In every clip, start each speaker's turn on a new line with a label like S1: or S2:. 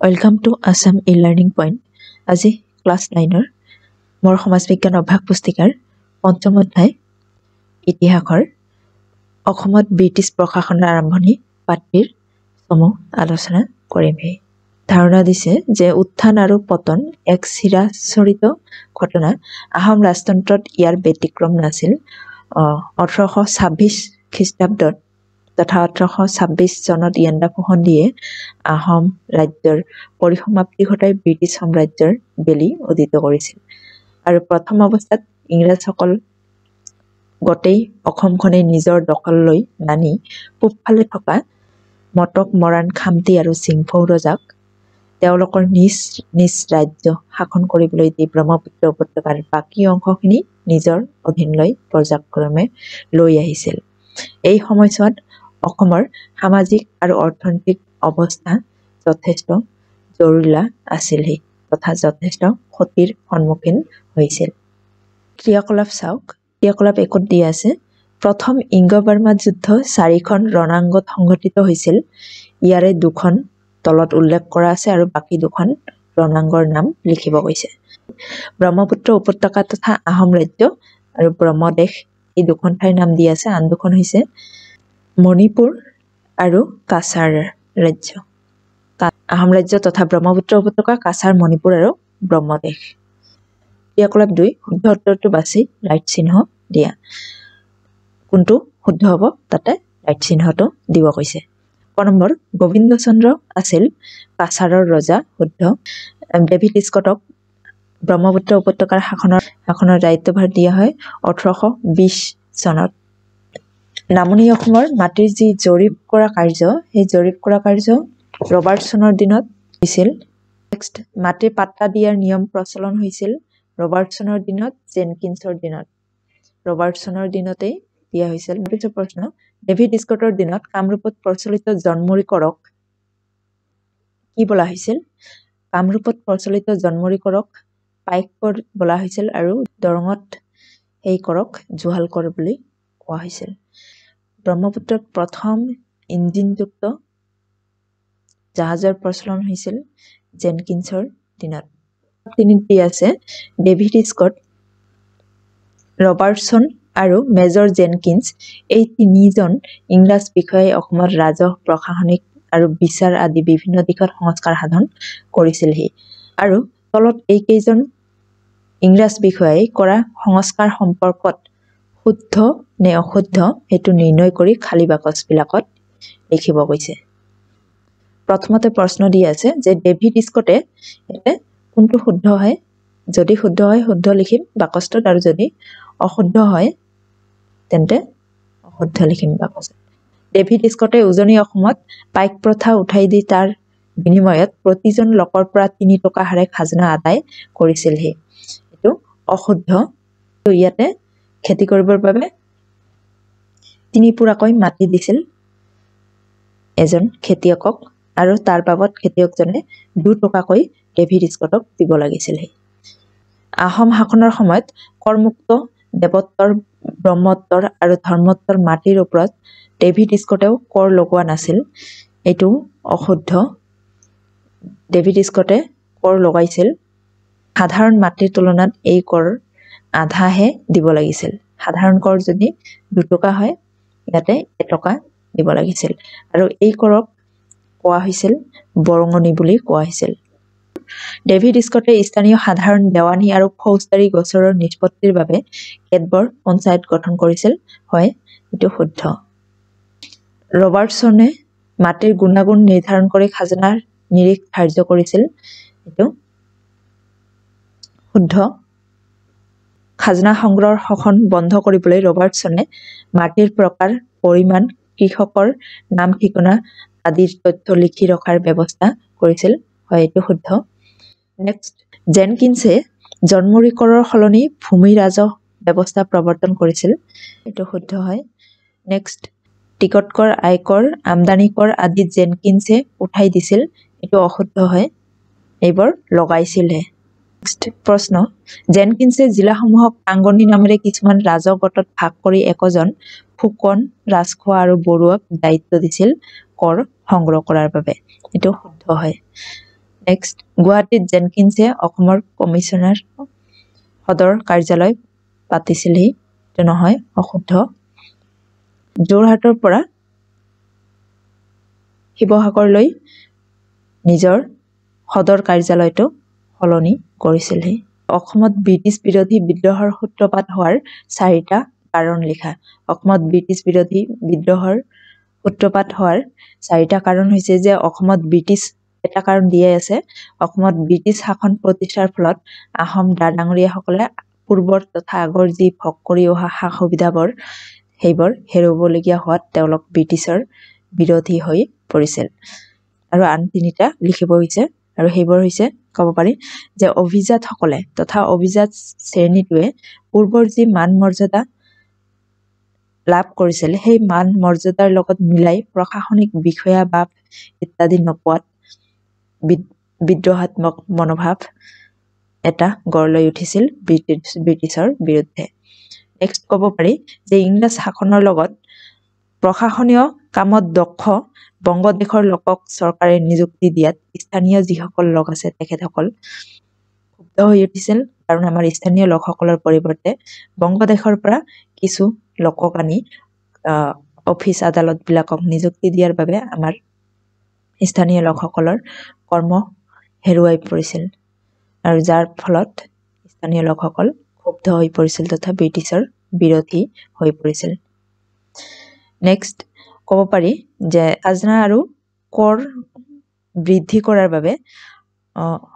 S1: Welcome to Assam e-learning point. আজি class 9 মোৰ সমাজ বিজ্ঞান অভ্যাস পুস্তিকাৰ পঞ্চম অধ্যায় ইতিহাসৰ অসমত ব্ৰিটিছ প্ৰশাসনৰ আৰম্ভণি পাঠটিৰ সমূহ আলোচনা কৰিম। ধাৰণা দিছে যে উত্থান আৰু পতন এক চিৰাচৰিত ঘটনা। আহোম ৰাজতন্ত্ৰত ইয়াৰ ব্যতিক্ৰম নাছিল। 1826 খ্ৰীষ্টাব্দত তথা 1826 চনত ইয়াণ্ডাবু সন্ধিয়ে আহোম ৰাজ্যৰ পৰিসমাপ্তি ঘটাই ব্ৰিটিছ সাম্ৰাজ্যৰ বেলি উদিত কৰিছিল আৰু প্ৰথম অৱস্থাত ইংৰাজসকল গোটেই অসমখনে নিজৰ দখললৈ নানি পূবফালে থকা মটক মৰাণ খামতি আৰু চিংফৌ ৰজাক তেওঁলোকৰ নিজ নিজ ৰাজ্য শাসন কৰিবলৈ দি ব্ৰহ্মপুত্ৰ উপত্যকাৰ বাকী অংশখিনি নিজৰ অধীনলৈ পৰ্যায়ক্ৰমে লৈ আহিছিল। এই সময়ছোৱাত অসমৰ সামাজিক আৰু অৰ্থনৈতিক অৱস্থা যথেষ্ট জৰুৰীলা আছিল তথা যথেষ্ট ক্ষতিৰ সন্মুখীন হৈছিল। ক্ৰিয়াকলাপ চাওক। ক্ৰিয়াকলাপ 1 দিয়া আছে। প্ৰথম ইংগ-বাৰ্মা যুদ্ধ 4খন ৰণাংগত সংঘটিত হৈছিল। ইয়াৰে 2খন তলত উল্লেখ কৰা আছে আৰু বাকী 2খন ৰণাংগৰ নাম লিখিব কৈছে। ব্ৰহ্মপুত্ৰ উপত্যকা তথা আহোম ৰাজ্য আৰু ব্ৰহ্মদেশ এই 2খন ঠাইৰ নাম দিয়া আছে। আন 2খন হৈছে মণিপুৰ আৰু কাছাৰ ৰাজ্য। আহোম ৰাজ্য তথা ব্ৰহ্মপুত্ৰ উপত্যকা, কাছাৰ, মণিপুৰ আৰু ব্ৰহ্মদেশ। ক্ৰিয়াকলাপ 2 শুদ্ধ উত্তৰটো বাছি ৰাইট চিহ্ন দিয়া। কোনটো শুদ্ধ হ'ব তাতে ৰাইট চিহ্নটো দিব কৈছে। ক নম্বৰ গোবিন্দ চন্দ্ৰ আছিল কাছাৰৰ ৰজা। শুদ্ধ। ডেভিড স্কটক ব্ৰহ্মপুত্ৰ উপত্যকাৰ শাসনৰ দায়িত্বভাৰ দিয়া হয় 1820 চনত। নামনি অসমৰ মাটিৰ যি জৰীপ কৰা কাৰ্য, সেই জৰীপ কৰা কাৰ্য ৰবাৰ্টছনৰ দিনত হৈছিল। নেক্সট মাটিৰ পাট্টা দিয়াৰ নিয়ম প্ৰচলন হৈছিল ৰবাৰ্টছনৰ দিনত, জেনকিন্সৰ দিনত। ৰবাৰ্টছনৰ দিনতেই দিয়া হৈছিল। প্ৰশ্ন ডেভিড স্কটৰ দিনত কামৰূপত প্ৰচলিত জন্মৰি কৰক কি বোলা হৈছিল? কামৰূপত প্ৰচলিত জন্মৰি কৰক পাইক কৰ বোলা হৈছিল আৰু দৰঙত সেই কৰক জুহাল কৰ বুলি কোৱা হৈছিল। ব্ৰহ্মপুত্ৰত প্ৰথম ইঞ্জিনযুক্ত জাহাজৰ প্ৰচলন হৈছিল জেনকিন্সৰ দিনত। 3 দিয়া আছে। ডেভিড স্কট, ৰবাৰ্টছন আৰু মেজৰ জেনকিন্স এই 3জন ইংৰাজ বিষয়াই অসমত ৰাজহ, প্ৰশাসনিক আৰু বিচাৰ আদি বিভিন্ন দিশত সংস্কাৰ সাধন কৰিছিলহি আৰু তলত এইকেইজন ইংৰাজ বিষয়াই কৰা সংস্কাৰ সম্পৰ্কত শুদ্ধ নে অশুদ্ধ সেইটো নিৰ্ণয় কৰি খালী বাকচবিলাকত লিখিব কৈছে। প্ৰথমতে প্ৰশ্ন দিয়া আছে যে ডেভিড স্কটে কোনটো শুদ্ধ হয়। যদি শুদ্ধ হয় শুদ্ধ লিখিম বাকচটোত আৰু যদি অশুদ্ধ হয় তেন্তে অশুদ্ধ লিখিম বাকচত। ডেভিড স্কটে উজনি অসমত পাইক প্ৰথা উঠাই দি তাৰ বিনিময়ত প্ৰতিজন লোকৰ পৰা 3 টকা হাৰে খাজনা আদায় কৰিছিলহি। এইটো অশুদ্ধ। ইয়াতে খেতি কৰিবৰ বাবে 3 পুৰাকৈ মাটি দিছিল এজন খেতিয়কক আৰু তাৰ বাবদ খেতিয়কজনে 2 টকাকৈ ডেভিড স্কটক দিব লাগিছিলহি। আহোম শাসনৰ সময়ত কৰমুক্ত দেৱোত্তৰ, ব্ৰহ্মোত্তৰ আৰু ধৰ্মোত্তৰ মাটিৰ ওপৰত ডেভিড স্কটেও কৰ লগোৱা নাছিল। এইটো অশুদ্ধ। ডেভিড স্কটে কৰ লগাইছিল। সাধাৰণ মাটিৰ তুলনাত এই কৰ আধাহে দিব লাগিছিল। সাধাৰণ কৰ যদি 2 টকা হয় ইয়াতে 1 টকা দিব লাগিছিল আৰু এই কৰক কোৱা হৈছিল বৰঙণি বুলি কোৱা হৈছিল। ডেভিড স্কটে স্থানীয় সাধাৰণ দেৱানী আৰু ফৌজদাৰী গোচৰৰ নিষ্পত্তিৰ বাবে কেতবৰ পঞ্চায়ত গঠন কৰিছিল। হয়, এইটো শুদ্ধ। ৰবাৰ্টছনে মাটিৰ গুণাগুণ নিৰ্ধাৰণ কৰি খাজনাৰ নিৰিখ ধাৰ্য কৰিছিল। এইটো শুদ্ধ। খাজনা সংগ্ৰহৰ শোষণ বন্ধ কৰিবলৈ ৰবাৰ্টছনে মাটিৰ প্ৰকাৰ, পৰিমাণ, কৃষকৰ নাম ঠিকনা আদিৰ তথ্য লিখি ৰখাৰ ব্যৱস্থা কৰিছিল। হয়, এইটো শুদ্ধ। নেক্সট জেনকিন্সে জন্মৰি কৰৰ সলনি ভূমি ৰাজহ ব্যৱস্থা প্ৰৱৰ্তন কৰিছিল। এইটো শুদ্ধ হয়। নেক্সট টিকট কৰ, আয়কৰ, আমদানি কৰ আদি জেনকিন্সে উঠাই দিছিল। এইটো অশুদ্ধ হয়। এইবোৰ লগাইছিলহে। নেক্সট প্ৰশ্ন জেনকিন্সে জিলাসমূহক টাংগনী নামেৰে কিছুমান ৰাজহ গোটত ভাগ কৰি একোজন ফুকন, ৰাজখোৱা আৰু বড়োৱাক দায়িত্ব দিছিল কৰ সংগ্ৰহ কৰাৰ বাবে। এইটো শুদ্ধ হয়। নেক্সট গুৱাহাটীত জেনকিন্সে অসমৰ কমিশনাৰ সদৰ কাৰ্যালয় পাতিছিলহি এইটো নহয় অশুদ্ধ যোৰহাটৰ পৰা শিৱসাগৰলৈ নিজৰ সদৰ কাৰ্যালয়টো সলনি কৰিছিলহি অসমত ব্ৰিটিছ বিৰোধী বিদ্ৰোহৰ সূত্ৰপাত হোৱাৰ 4টা কাৰণ লিখা অসমত ব্ৰিটিছ বিৰোধী বিদ্ৰোহৰ সূত্ৰপাত হোৱাৰ 4টা কাৰণ হৈছে যে অসমত ব্ৰিটিছ এটা কাৰণ দিয়ে আছে অসমত ব্ৰিটিছ শাসন প্ৰতিষ্ঠাৰ ফলত আহোম ডাঙৰীয়াসকলে পূৰ্বৰ তথা আগৰ যি ভোগ কৰি অহা সা-সুবিধাবোৰ সেইবোৰ হেৰুৱাবলগীয়া হোৱাত তেওঁলোক ব্ৰিটিছৰ বিৰোধী হৈ পৰিছিল আৰু আন 3টা লিখিব হৈছে আৰু সেইবোৰ হৈছে ক'ব পাৰি যে অভিজাতসকলে তথা অভিজাত শ্ৰেণীটোৱে পূৰ্বৰ যি মান মৰ্যাদা লাভ কৰিছিল সেই মান মৰ্যাদাৰ লগত মিলাই প্ৰশাসনিক বিষয়া বা ইত্যাদি নপোৱাত বিদ্ৰোহাত্মক মনোভাৱ এটা গঢ় লৈ উঠিছিল ব্ৰিটিছৰ বিৰুদ্ধে নেক্সট ক'ব পাৰি যে ইংৰাজ শাসনৰ লগত প্ৰশাসনীয় কামত দক্ষ বংগদেশৰ লোকক চৰকাৰে নিযুক্তি দিয়াত স্থানীয় যিসকল লোক আছে তেখেতসকল ক্ষুব্ধ হৈ উঠিছিল কাৰণ আমাৰ স্থানীয় লোকসকলৰ পৰিৱৰ্তে বংগদেশৰ পৰা কিছু লোকক আনি অফিচ আদালত বিলাকক নিযুক্তি দিয়াৰ বাবে আমাৰ স্থানীয় লোকসকলৰ কৰ্ম হেৰুৱাই পৰিছিল আৰু যাৰ ফলত স্থানীয় লোকসকল ক্ষুব্ধ হৈ পৰিছিল তথা ব্ৰিটিছৰ বিৰোধী হৈ পৰিছিল নেক্সট ক'ব পাৰি যে খাজনা আৰু কৰ বৃদ্ধি কৰাৰ বাবে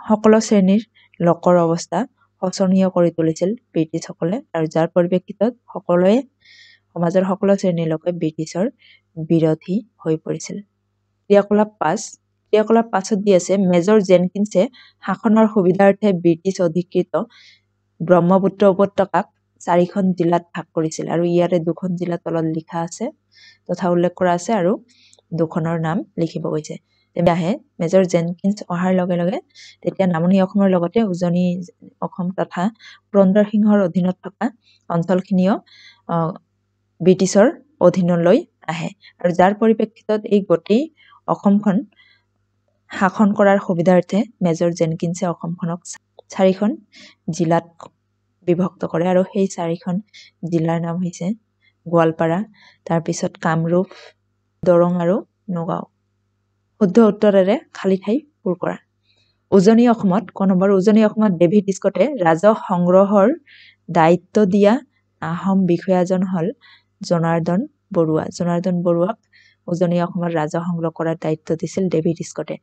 S1: সকলো শ্ৰেণীৰ লোকৰ অৱস্থা শোচনীয় কৰি তুলিছিল ব্ৰিটিছসকলে আৰু যাৰ পৰিপ্ৰেক্ষিতত সকলোৱে সমাজৰ সকলো শ্ৰেণীৰ লোকে ব্ৰিটিছৰ বিৰোধী হৈ পৰিছিল ক্ৰিয়াকলাপ 5ত দি আছে মেজৰ জেনকিন্সে শাসনৰ সুবিধাৰ্থে ব্ৰিটিছ অধিকৃত ব্ৰহ্মপুত্ৰ উপত্যকাক 4খন জিলাত ভাগ কৰিছিল আৰু ইয়াৰে 2খন জিলা তলত লিখা আছে তথা উল্লেখ কৰা আছে আৰু 2খনৰ নাম লিখিব গৈছে তেতিয়াহে মেজৰ জেনকিন্স অহাৰ লগে লগে তেতিয়া নামনি অসমৰ লগতে উজনি অসম তথা পুৰন্দৰ সিংহৰ অধীনত থকা অঞ্চলখিনিও ব্ৰিটিছৰ অধীনলৈ আহে আৰু যাৰ পৰিপ্ৰেক্ষিতত এই গোটেই অসমখন শাসন কৰাৰ সুবিধাৰ্থে মেজৰ জেনকিন্সে অসমখনক 4খন জিলাত বিভক্ত কৰে আৰু সেই 4খন জিলাৰ নাম হৈছে গোৱালপাৰা তাৰপিছত কামৰূপ দৰং আৰু নগাঁও শুদ্ধ উত্তৰেৰে খালী ঠাই পূৰ কৰা উজনি অসমত ডেভিড স্কটে ৰাজহ সংগ্ৰহৰ দায়িত্ব দিয়া আহোম বিষয়াজন হল জনাৰ্দন বৰুৱাক উজনি অসমৰ ৰাজহ সংগ্ৰহ কৰাৰ দায়িত্ব দিছিল ডেভিড স্কটে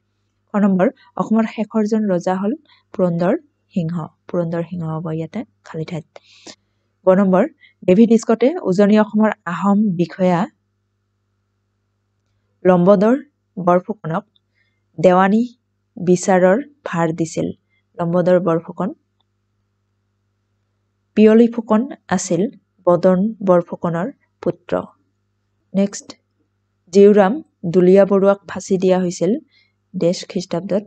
S1: অসমৰ শেষৰজন ৰজা হল পুৰন্দৰ সিংহ হ'ব ইয়াতে খালী ঠাইত ডেভিড স্কটে উজনি অসমৰ আহোম বিষয়া লম্বদৰ বৰফুকনক দেৱানী বিচাৰৰ ভাৰ দিছিল লম্বদৰ বৰফুকন পিয়লি ফুকন আছিল বদন বৰফুকনৰ পুত্ৰ নেক্সট জিউৰাম দুলীয়া বৰুৱাক ফাঁচি দিয়া হৈছিল খ্ৰীষ্টাব্দত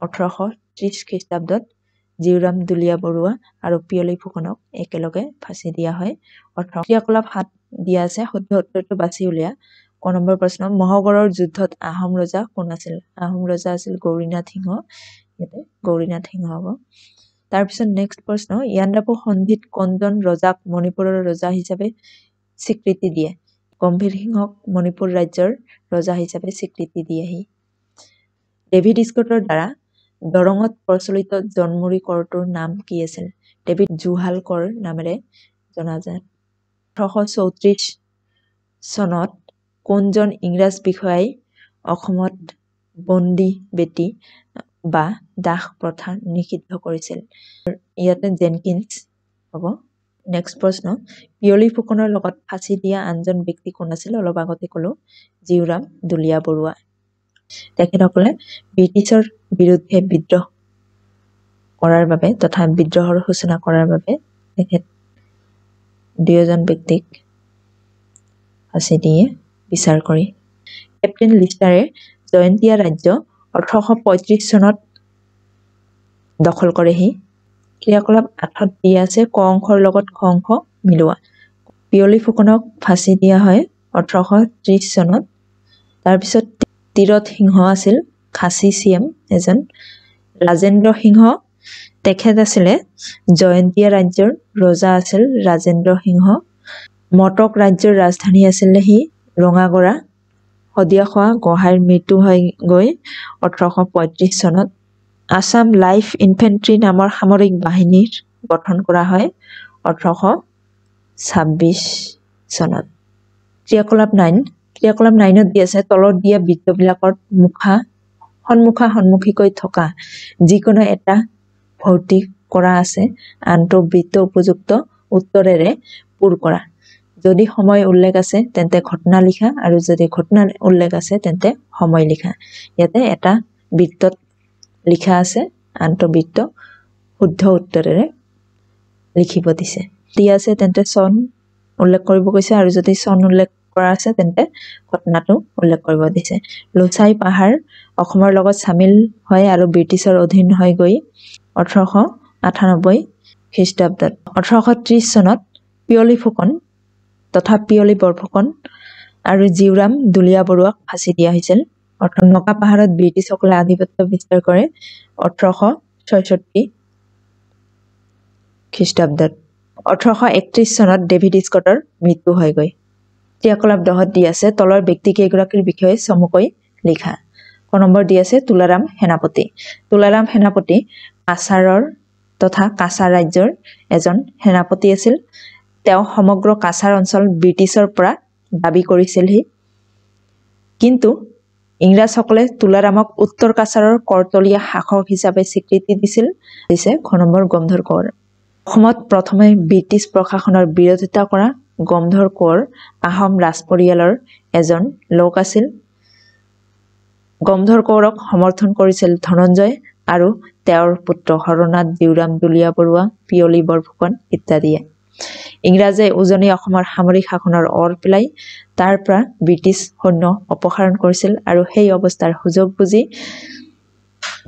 S1: 1830 খ্ৰীষ্টাব্দত জিউৰাম দুলীয়া বৰুৱা আৰু পিয়লি ফুকনক একেলগে ফাঁচি দিয়া হয় ক্ৰিয়াকলাপ 7 দিয়া আছে শুদ্ধ উত্তৰটো বাছি উলিয়া ক নম্বৰ প্ৰশ্ন মহাগড়ৰ যুদ্ধত আহোম ৰজা কোন আছিল আছিল গৌৰীনাথ সিংহ ইয়াতে গৌৰীনাথ সিংহ হ'ব তাৰপিছত নেক্সট প্ৰশ্ন ইয়াণ্ডাবু সন্ধিত কোনজন ৰজাক মণিপুৰৰ ৰজা হিচাপে স্বীকৃতি দিয়ে গম্ভীৰ সিংহক মণিপুৰ ৰাজ্যৰ ৰজা হিচাপে স্বীকৃতি দিয়েহি ডেভিড স্কটৰ দ্বাৰা দৰঙত প্ৰচলিত জন্মুৰী কৰটোৰ নাম কি আছিল ডেভিড জুহাল কৰ নামেৰে জনাজাত 1834 চনত কোনজন ইংৰাজ বিষয়াই অসমত বন্দী বেটী বা দাস প্ৰথা নিষিদ্ধ কৰিছিল ইয়াতে জেনকিন্স হ'ব নেক্সট প্ৰশ্ন পিয়লি ফুকনৰ লগত ফাঁচি দিয়া আনজন ব্যক্তি কোন আছিল অলপ আগতে ক'লো জিউৰাম দুলীয়া বৰুৱা তেখেতসকলে ব্ৰিটিছৰ বিৰুদ্ধে বিদ্ৰোহ কৰাৰ বাবে তথা বিদ্ৰোহৰ সূচনা কৰাৰ বাবে তেখেত দুয়োজন ব্যক্তিক ফাঁচি দিয়ে বিচাৰ কৰি কেপ্টেইন লিষ্টাৰে জয়ন্তীয়া ৰাজ্য 1835 চনত দখল কৰেহি ক্ৰিয়াকলাপ 8ত দিয়া আছে ক অংশৰ লগত খ অংশ মিলোৱা পিয়লি ফুকনক ফাঁচি দিয়া হয় 1830 চনত তাৰপিছত তীৰত সিংহ আছিল খাচী চিএম এজন ৰাজেন্দ্ৰ সিংহ তেখেত আছিলে জয়ন্তীয়া ৰাজ্যৰ ৰজা আছিল ৰাজেন্দ্ৰ সিংহ মটক ৰাজ্যৰ ৰাজধানী আছিলে সি ৰঙাগড়া শদিয়া খোৱা গোহাঁইৰ মৃত্যু হৈ গৈ 1835 চনত আসাম লাইফ ইনফেন্ট্ৰি নামৰ সামৰিক বাহিনীৰ গঠন কৰা হয় 1826 চনত ক্ৰিয়াকলাপ 9 ক্ৰিয়াকলাপ 9ত দি আছে তলত দিয়া বৃত্তবিলাকৰ সন্মুখীকৈ থকা যিকোনো এটা ভৰ্তি কৰা আছে আনটো বৃত্ত উপযুক্ত উত্তৰেৰে পূৰ কৰা যদি সময় উল্লেখ আছে তেন্তে ঘটনা লিখা আৰু যদি ঘটনা উল্লেখ আছে তেন্তে সময় লিখা ইয়াতে এটা বৃত্তত লিখা আছে আনটো বৃত্ত শুদ্ধ উত্তৰেৰে লিখিব দিছে দিয়া আছে তেন্তে চন উল্লেখ কৰিব কৈছে আৰু যদি চন উল্লেখ কৰা আছে তেন্তে ঘটনাটো উল্লেখ কৰিব দিছে লোচাই পাহাৰ অসমৰ লগত সামিল হয় আৰু ব্ৰিটিছৰ অধীন হৈ গৈ 1898 খ্ৰীষ্টাব্দত 1830 চনত পিয়লি ফুকন তথা পিয়লি বৰফুকন আৰু জিউৰাম দুলীয়া বৰুৱাক ফাঁচি দিয়া হৈছিল নকা পাহাৰত ব্ৰিটিছসকলে আধিপত্য বিস্তাৰ কৰে 1866 খ্ৰীষ্টাব্দত 1831 চনত ডেভিড স্কটৰ মৃত্যু হৈ গৈ ক্ৰিয়াকলাপ 10ত দি আছে তলৰ ব্যক্তি কেইগৰাকীৰ বিষয়ে চমুকৈ লিখা ক নম্বৰ দি আছে তুলাৰাম সেনাপতি কাছাৰৰ তথা কাছাৰ ৰাজ্যৰ এজন সেনাপতি আছিল তেওঁ সমগ্ৰ কাছাৰ অঞ্চল ব্ৰিটিছৰ পৰা দাবী কৰিছিলহি কিন্তু ইংৰাজসকলে তুলাৰামক উত্তৰ কাছাৰৰ কৰতলীয়া শাসক হিচাপে স্বীকৃতি দিছে খ নম্বৰ গমধৰ কোঁৱৰ অসমত প্ৰথমে ব্ৰিটিছ প্ৰশাসনৰ বিৰোধিতা কৰা গমধৰ কোঁৱৰ আহোম ৰাজ পৰিয়ালৰ এজন লোক আছিল গমধৰ কোঁৱৰক সমৰ্থন কৰিছিল ধনঞ্জয় আৰু তেওঁৰ পুত্ৰ হৰনাথ জিউৰাম দুলীয়া বৰুৱা পিয়লি বৰফুকন ইত্যাদিয়ে ইংৰাজে উজনি অসমৰ সামৰিক শাসনৰ অৰ পেলাই তাৰ পৰা ব্ৰিটিছ সৈন্য অপসাৰণ কৰিছিল আৰু সেই অৱস্থাৰ সুযোগ বুজি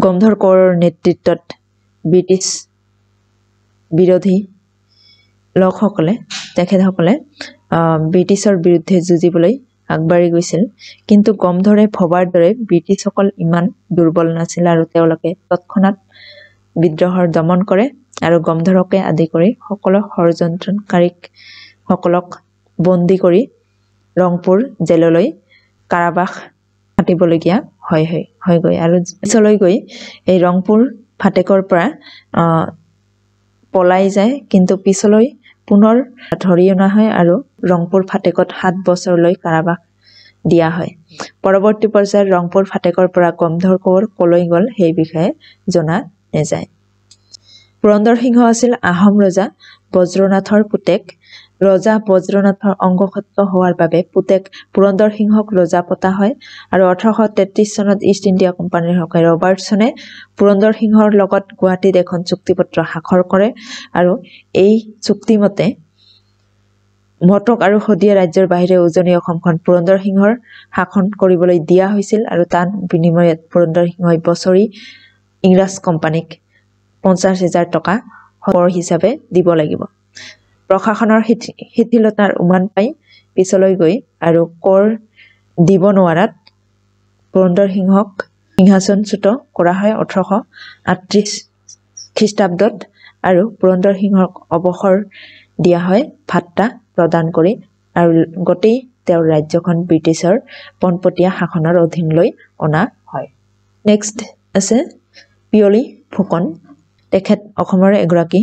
S1: গমধৰ কোঁৱৰৰ নেতৃত্বত ব্ৰিটিছ বিৰোধী লোকসকলে তেখেতসকলে ব্ৰিটিছৰ বিৰুদ্ধে যুঁজিবলৈ আগবাঢ়ি গৈছিল কিন্তু গমধৰে ভবাৰ দৰে ব্ৰিটিছসকল ইমান দুৰ্বল নাছিল আৰু তেওঁলোকে তৎক্ষণাত বিদ্ৰোহৰ দমন কৰে আৰু গমধৰকে আদি কৰি সকলো ষড়যন্ত্ৰকাৰীসকলক বন্দী কৰি ৰংপুৰ জেললৈ কাৰাবাস খাটিবলগীয়া হৈ গৈ আৰু পিছলৈ গৈ এই ৰংপুৰ ফাটেকৰ পৰা পলাই যায় কিন্তু পিছলৈ পুনৰ ধৰি অনা হয় আৰু ৰংপুৰ ফাটেকত 7 বছৰলৈ কাৰাবাস দিয়া হয় পৰৱৰ্তী পৰ্যায়ত ৰংপুৰ ফাটেকৰ পৰা গমধৰ কোঁৱৰ কলৈ গ'ল সেই বিষয়ে জনা নাযায় পুৰন্দৰ সিংহ আছিল আহোম ৰজা বজ্ৰনাথৰ পুতেক ৰজা বজ্ৰনাথৰ অংগক্ষত হোৱাৰ বাবে পুতেক পুৰন্দৰ সিংহক ৰজা পতা হয় আৰু 1833 চনত ইষ্ট ইণ্ডিয়া কোম্পানীৰ হকে ৰবাৰ্টছনে পুৰন্দৰ সিংহৰ লগত গুৱাহাটীত এখন চুক্তিপত্ৰ স্বাক্ষৰ কৰে আৰু এই চুক্তিমতে মটক আৰু শদিয়া ৰাজ্যৰ বাহিৰে উজনি অসমখন পুৰন্দৰ সিংহৰ শাসন কৰিবলৈ দিয়া হৈছিল আৰু তাৰ বিনিময়ত পুৰন্দৰ সিংহই বছৰি ইংৰাজ কোম্পানীক 50,000 টকা কৰ হিচাপে দিব লাগিব প্ৰশাসনৰ শিথিলতাৰ উমান পাই পিছলৈ গৈ আৰু কৰ দিব নোৱাৰাত পুৰন্দৰ সিংহক সিংহাসনচ্যুত কৰা হয় 1838 খ্ৰীষ্টাব্দত আৰু পুৰন্দৰ সিংহক অৱসৰ দিয়া হয় ভাত্তা প্ৰদান কৰি আৰু গোটেই তেওঁৰ ৰাজ্যখন ব্ৰিটিছৰ পনপটীয়া শাসনৰ অধীনলৈ অনা হয় নেক্সট আছে পিয়লি ফুকন তেখেত অসমৰ এগৰাকী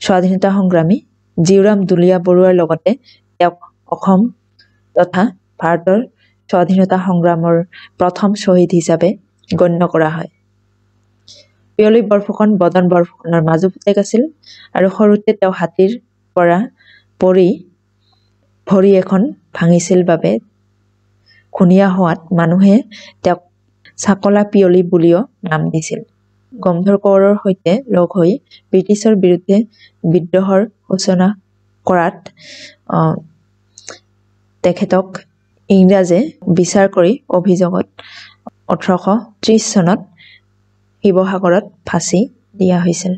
S1: স্বাধীনতা সংগ্ৰামী জিউৰাম দুলীয়া বৰুৱাৰ লগতে তেওঁক অসম তথা ভাৰতৰ স্বাধীনতা সংগ্ৰামৰ প্ৰথম শ্বহীদ হিচাপে গণ্য কৰা হয় পিয়লি বৰফুকন বদন বৰফুকনৰ মাজু পুতেক আছিল আৰু সৰুতে তেওঁ হাতীৰ পৰা পৰি ভৰি এখন ভাঙিছিল বাবে খুনিয়া হোৱাত মানুহে তেওঁক চাকলা পিয়লি বুলিও নাম দিছিল গমধৰ কোঁৱৰৰ সৈতে লগ হৈ ব্ৰিটিছৰ বিৰুদ্ধে বিদ্ৰোহৰ সূচনা কৰাত তেখেতক ইংৰাজে বিচাৰ কৰি অভিযোগত 1830 চনত শিৱসাগৰত ফাঁচি দিয়া হৈছিল